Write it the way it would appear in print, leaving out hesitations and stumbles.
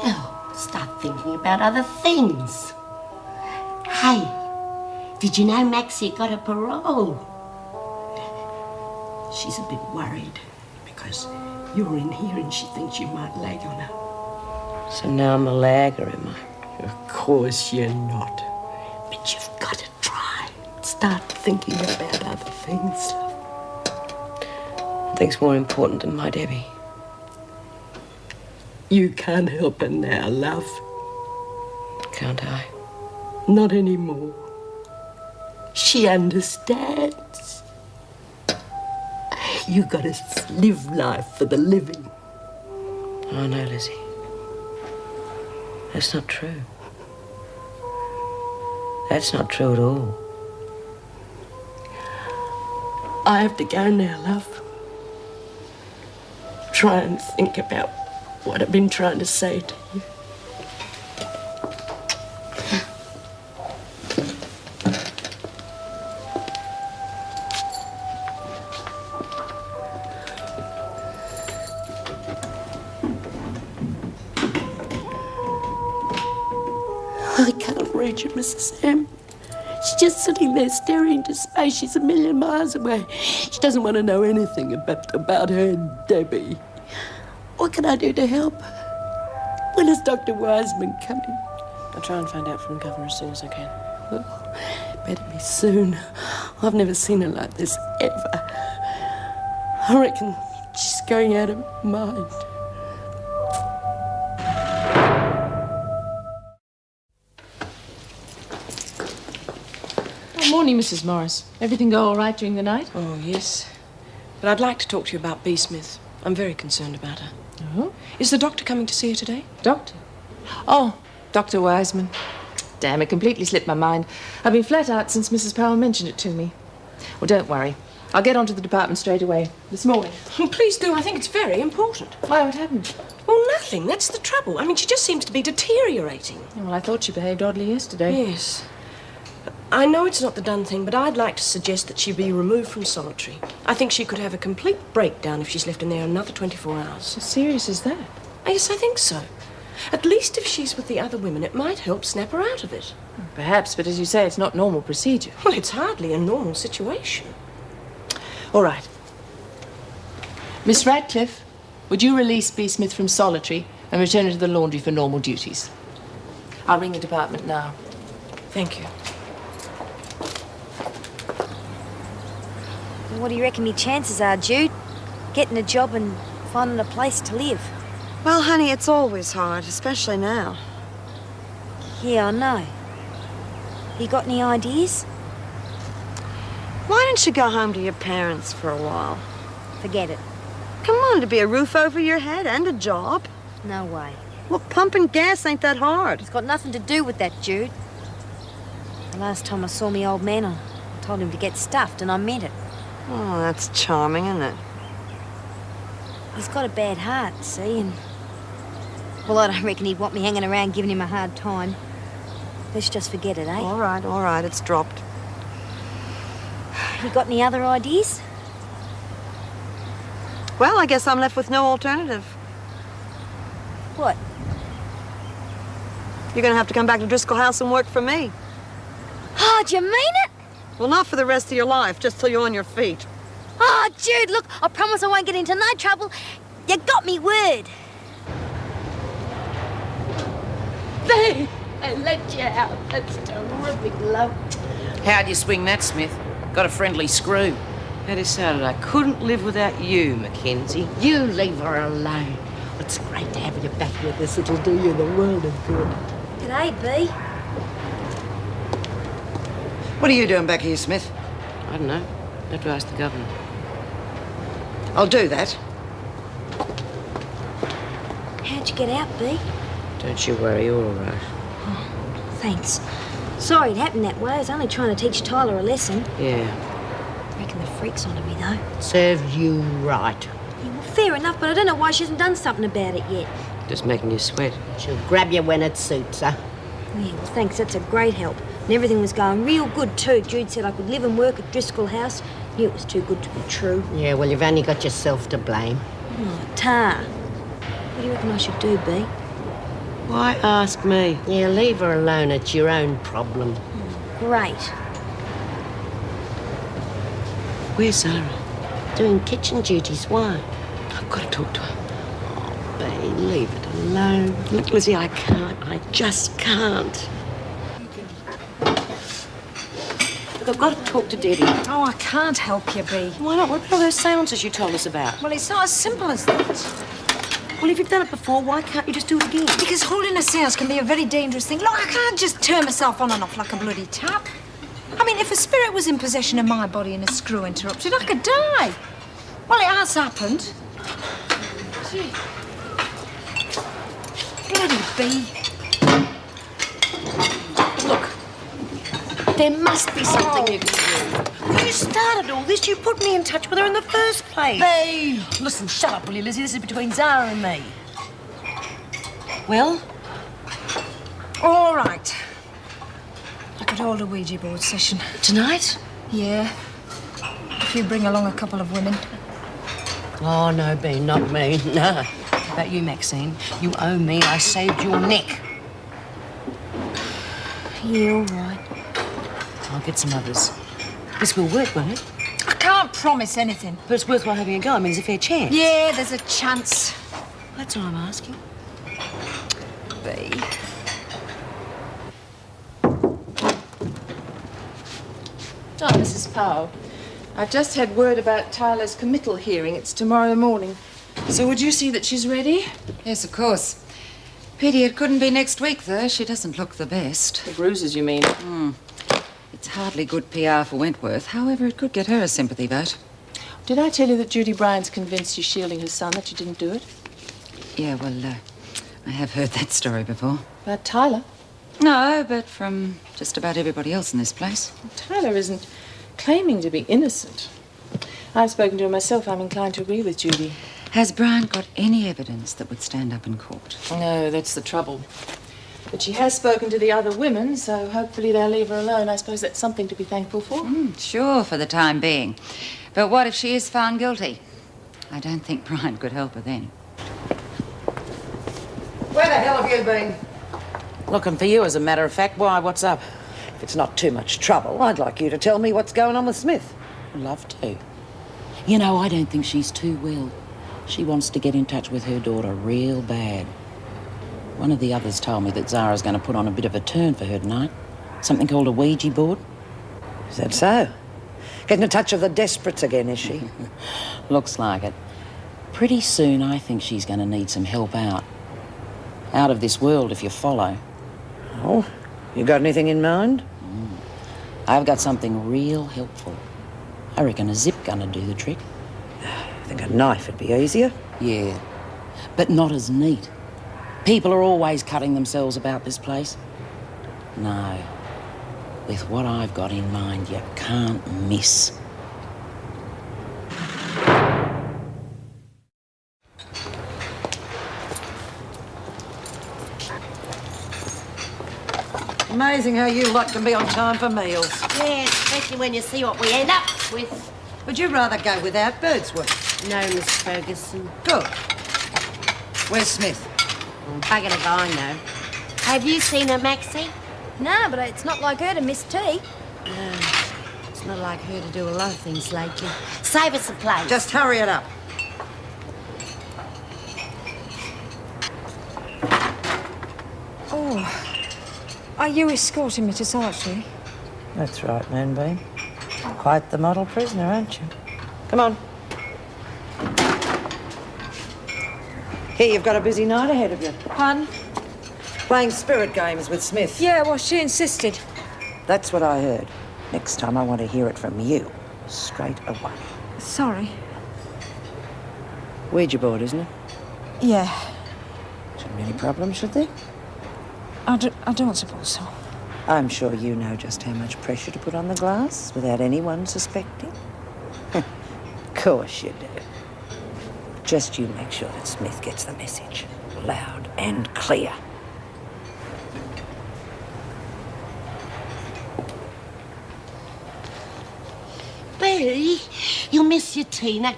Well, start thinking about other things. Hey, did you know Maxie got a parole? She's a bit worried because you're in here and she thinks you might lag on her. So now I'm a lagger, am I? Of course you're not. But you've got to try. Start thinking about other things. Nothing's more important than my Debbie. You can't help her now, love. Can't I? Not anymore. She understands. You gotta live life for the living. Oh, no, Lizzie. That's not true. That's not true at all. I have to go now, love. Try and think about what I've been trying to say to you. I can't reach her, Mrs. M. She's just sitting there staring into space. She's a million miles away. She doesn't want to know anything about her and Debbie. What can I do to help? When is Dr. Wiseman coming? I'll try and find out from the governor as soon as I can. Well, better be soon. I've never seen her like this, ever. I reckon she's going out of her mind. Morning, Mrs. Morris. Everything go all right during the night? Oh, yes. But I'd like to talk to you about B. Smith. I'm very concerned about her. Oh? Is the doctor coming to see her today? Doctor? Oh, Dr. Wiseman. Damn, it completely slipped my mind. I've been flat out since Mrs. Powell mentioned it to me. Well, don't worry. I'll get onto the department straight away. This morning. Oh, please do. I think it's very important. Why, what happened? Well, nothing. That's the trouble. I mean, she just seems to be deteriorating. Well, I thought she behaved oddly yesterday. Yes. I know it's not the done thing, but I'd like to suggest that she be removed from solitary. I think she could have a complete breakdown if she's left in there another 24 hours. As serious as that? Yes, I think so. At least if she's with the other women, it might help snap her out of it. Perhaps, but as you say, it's not normal procedure. Well, it's hardly a normal situation. All right. Miss Radcliffe, would you release B. Smith from solitary and return her to the laundry for normal duties? I'll ring the department now. Thank you. What do you reckon your chances are, Jude? Getting a job and finding a place to live? Well, honey, it's always hard, especially now. Yeah, I know. You got any ideas? Why don't you go home to your parents for a while? Forget it. Come on, to be a roof over your head and a job. No way. Well, pumping gas ain't that hard. It's got nothing to do with that, Jude. The last time I saw me old man, I told him to get stuffed, and I meant it. Oh, that's charming, isn't it? He's got a bad heart, see, and... Well, I don't reckon he'd want me hanging around giving him a hard time. Let's just forget it, eh? All right, it's dropped. You got any other ideas? Well, I guess I'm left with no alternative. What? You're gonna have to come back to Driscoll House and work for me. Oh, do you mean it? Well, not for the rest of your life, just till you're on your feet. Oh, Jude, look, I promise I won't get into no trouble. You got me word. There! I let you out. That's terrific, love. How'd you swing that, Smith? Got a friendly screw. I decided I couldn't live without you, Mackenzie. You leave her alone. It's great to have you back with us. It'll do you the world of good. G'day, B. What are you doing back here, Smith? I don't know. Have to ask the governor. I'll do that. How'd you get out, B? Don't you worry, you're all right. Thanks. Sorry it happened that way. I was only trying to teach Tyler a lesson. Yeah. I reckon the freak's onto me, though. Serves you right. Yeah, well, fair enough, but I don't know why she hasn't done something about it yet. Just making you sweat. She'll grab you when it suits her. Yeah, well, thanks. That's a great help. And everything was going real good, too. Jude said I could live and work at Driscoll House. Knew it was too good to be true. Yeah, well, you've only got yourself to blame. Oh, Tar. What do you reckon I should do, B? Why ask me? Yeah, leave her alone. It's your own problem. Great. Where's Zara? Doing kitchen duties. Why? I've got to talk to her. Oh, Bea, leave it alone. Look, Lizzie, I can't. I just can't. Look, I've got to talk to Debbie. Oh, I can't help you, Bea. Why not? What about those seances you told us about? Well, it's not as simple as that. Well, if you've done it before, why can't you just do it again? Because holding a seance can be a very dangerous thing. Look, I can't just turn myself on and off like a bloody tap. I mean, if a spirit was in possession of my body and a screw interrupted, I could die. Well, it has happened. Gee. Bloody Bea. Look, there must be something you can do. Well, you started all this. You put me in touch with her in the first place. Bea! Listen, shut up, will you, Lizzie? This is between Zara and me. Well? All right. I could hold a Ouija board session. Tonight? Yeah. If you bring along a couple of women. Oh, no, Bea, not me. No. How about you, Maxine? You owe me. I saved your neck. Yeah, all right. I'll get some others. This will work, won't it? I can't promise anything. But it's worthwhile having a go. I mean, there's a fair chance. Yeah, there's a chance. That's all I'm asking. Bea. Oh, Mrs. Powell, I've just had word about Tyler's committal hearing. It's tomorrow morning. So would you see that she's ready? Yes, of course. Pity it couldn't be next week, though. She doesn't look the best. The bruises, you mean? It's hardly good PR for Wentworth. However, it could get her a sympathy vote. Did I tell you that Judy Bryan's convinced she's shielding her son, that you didn't do it? Yeah, well, I have heard that story before. About Tyler? No, but from just about everybody else in this place. Tyler isn't claiming to be innocent. I've spoken to her myself. I'm inclined to agree with Judy. Has Bryant got any evidence that would stand up in court? No, that's the trouble. But she has spoken to the other women, so hopefully they'll leave her alone. I suppose that's something to be thankful for. Sure, for the time being. But what if she is found guilty? I don't think Bryant could help her then. Where the hell have you been? Looking for you, as a matter of fact. Why, what's up? If it's not too much trouble, I'd like you to tell me what's going on with Smith. I'd love to. You know, I don't think she's too well. She wants to get in touch with her daughter real bad. One of the others told me that Zara's going to put on a bit of a turn for her tonight. Something called a Ouija board. Is that so? Getting a touch of the desperates again, is she? Looks like it. Pretty soon, I think she's going to need some help out. Out of this world, if you follow. Oh, you got anything in mind? I've got something real helpful. I reckon a zip gun would do the trick. I think a knife would be easier. Yeah, but not as neat. People are always cutting themselves about this place. No, with what I've got in mind, you can't miss. Amazing how you lot can be on time for meals. Yeah, especially when you see what we end up with. Would you rather go without Birdswood? No, Miss Ferguson. Good. Where's Smith? Bugger if I know. Have you seen her, Maxie? No, but it's not like her to miss tea. No, it's not like her to do a lot of things lately. Save us a place. Just hurry it up. Oh. Are you escorting me to solitary? That's right, Moonbeam. Quite the model prisoner, aren't you? Come on. Here, you've got a busy night ahead of you. Pardon? Playing spirit games with Smith. Yeah, well, she insisted. That's what I heard. Next time I want to hear it from you. Straight away. Sorry. Ouija board, isn't it? Yeah, Shouldn't be any problem, should there? I don't suppose so. I'm sure you know just how much pressure to put on the glass without anyone suspecting. Of course you do. Just you make sure that Smith gets the message. Loud and clear. Bea, you'll miss your tea. Now